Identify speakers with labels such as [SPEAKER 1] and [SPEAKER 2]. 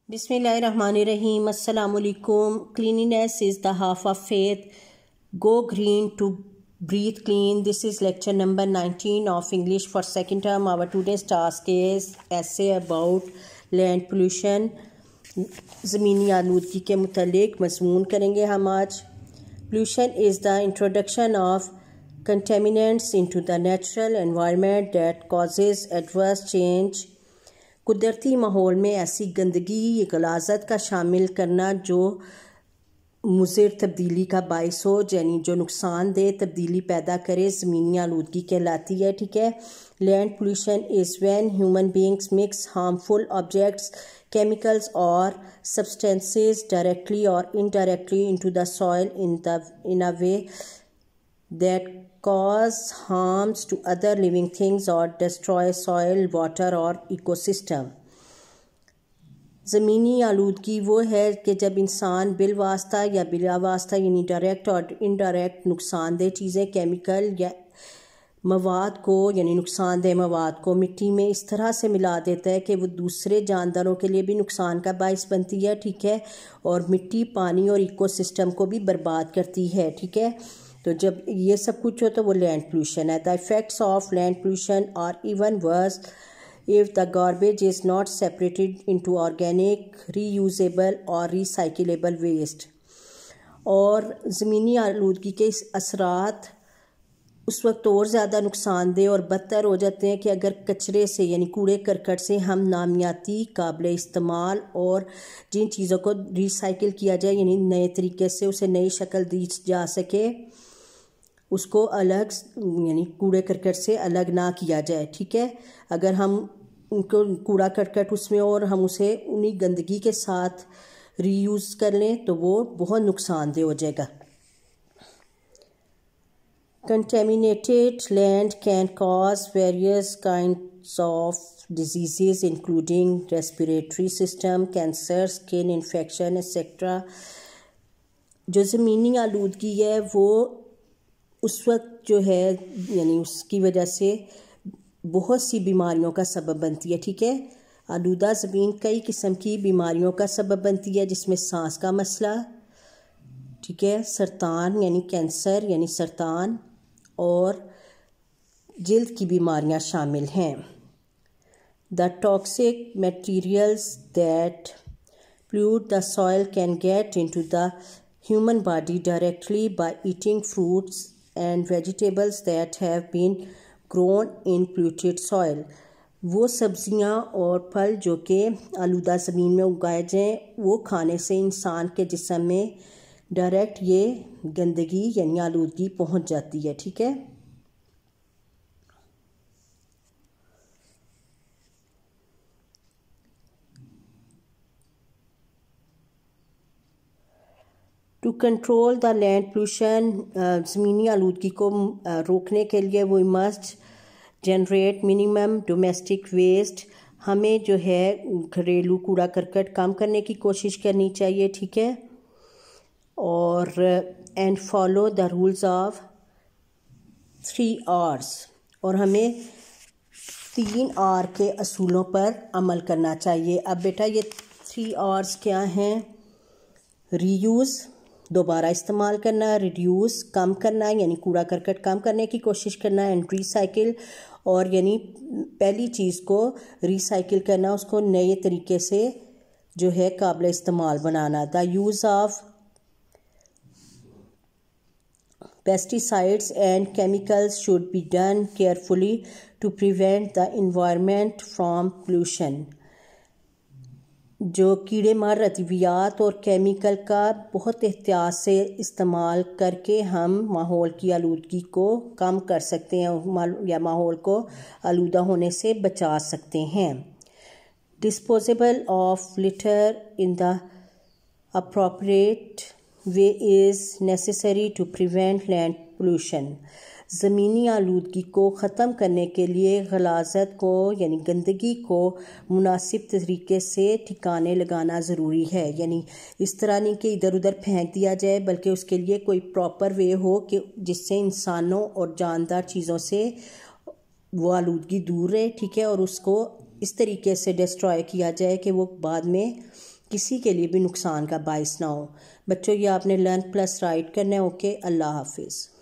[SPEAKER 1] Bismillahirrahmanirrahim. Assalamu alaikum. Cleanliness is the half of faith. Go green to breathe clean. This is lecture number 19 of English for second term. Our today's task is essay about land pollution. ज़मीनी आलूदगी के मुतालिक मज़मून करेंगे हम आज. Pollution is the introduction of contaminants into the natural environment that causes adverse change. कुदरती माहौल में ऐसी गंदगी गलाज़त का शामिल करना जो मुज़िर तब्दीली का बाइस हो, यानी जो नुकसान दे तब्दीली पैदा करे, ज़मीनी आलूदगी कहलाती है. ठीक है. Land pollution is when human beings mix harmful objects, chemicals or substances directly or indirectly into the soil in a way that cause harms to other living things or destroy soil, water or ecosystem. ज़मीनी आलूदगी वो है कि जब इंसान बिलवास्ता या बिला वास्ता यानी डायरेक्ट और इनडायरेक्ट नुकसानदेह चीज़ें, केमिकल या मवाद को यानी नुकसानदेह मवाद को मिट्टी में इस तरह से मिला देता है कि वो दूसरे जानदारों के लिए भी नुकसान का बाइस बनती है. ठीक है. और मिट्टी, पानी और इकोसिस्टम को भी बर्बाद करती है. ठीक है. तो जब ये सब कुछ हो तो वो लैंड पोल्यूशन है. The effects of land pollution are even worse if the garbage is not separated into organic, reusable और recyclable waste. और ज़मीनी आलूदगी के इस असरात उस वक्त और ज़्यादा नुकसानदेह और बदतर हो जाते हैं कि अगर कचरे से यानी कूड़े करकट से हम नामियाती, काबिल इस्तेमाल और जिन चीज़ों को रिसाइकिल किया जाए यानी नए तरीके से उसे नई शक्ल दी जा सके, उसको अलग यानी कूड़े करकट से अलग ना किया जाए. ठीक है. अगर हम उनको कूड़ा करकट उसमें और हम उसे उन्हीं गंदगी के साथ रीयूज़ कर लें तो वो बहुत नुकसानदेह हो जाएगा. Contaminated land can cause various kinds of diseases including respiratory system, cancer, skin infection, etc. जो ज़मीनी आलूदगी है वो उस वक्त जो है यानी उसकी वजह से बहुत सी बीमारियों का सबब बनती है. ठीक है. आलूदा ज़मीन कई किस्म की बीमारियों का सबब बनती है जिसमें सांस का मसला, ठीक है, सरतान यानी कैंसर यानी सरतान और जिल्द की बीमारियां शामिल हैं. The toxic materials that pollute the soil can get into the human body directly by eating fruits and vegetables that have been grown in polluted soil. वो सब्जियां और फल जो कि आलूदा ज़मीन में उगाए जाएं वो खाने से इंसान के जिस्म में डायरेक्ट ये गंदगी यानी आलूदगी पहुंच जाती है. ठीक है. To control the land pollution, ज़मीनी आलूदगी को रोकने के लिए वो must generate minimum domestic waste. हमें जो है घरेलू कूड़ा करकट कम करने की कोशिश करनी चाहिए. ठीक है. और and follow the rules of 3 R's, और हमें 3 R के असूलों पर अमल करना चाहिए. अब बेटा ये 3 R's क्या हैं? रीयूज़ दोबारा इस्तेमाल करना, रिड्यूस कम करना यानी कूड़ा करकट कम करने की कोशिश करना, एंड रिसाइकिल और यानी पहली चीज़ को रिसाइकिल करना, उसको नए तरीके से जो है काबिल इस्तेमाल बनाना. The use of pesticides and chemicals should be done carefully to prevent the environment from pollution. जो कीड़े मार अद्वियात और केमिकल का बहुत एहतियात से इस्तेमाल करके हम माहौल की आलूदगी को कम कर सकते हैं या माहौल को आलूदा होने से बचा सकते हैं. Disposable of litter in the appropriate way is necessary to prevent land pollution. ज़मीनी आलूदगी को ख़त्म करने के लिए गलाज़त को यानी गंदगी को मुनासिब तरीके से ठिकाने लगाना ज़रूरी है. यानी इस तरह नहीं कि इधर उधर फेंक दिया जाए, बल्कि उसके लिए कोई प्रॉपर वे हो कि जिससे इंसानों और जानदार चीज़ों से वो आलूदगी दूर रहे. ठीक है. और उसको इस तरीके से डिस्ट्रॉय किया जाए कि वो बाद में کسی کے لیے بھی نقصان کا باعث نہ ہو۔ بچوں یہ آپ نے لرن پلس رائٹ کرنا ہے۔ اوکے، اللہ حافظ۔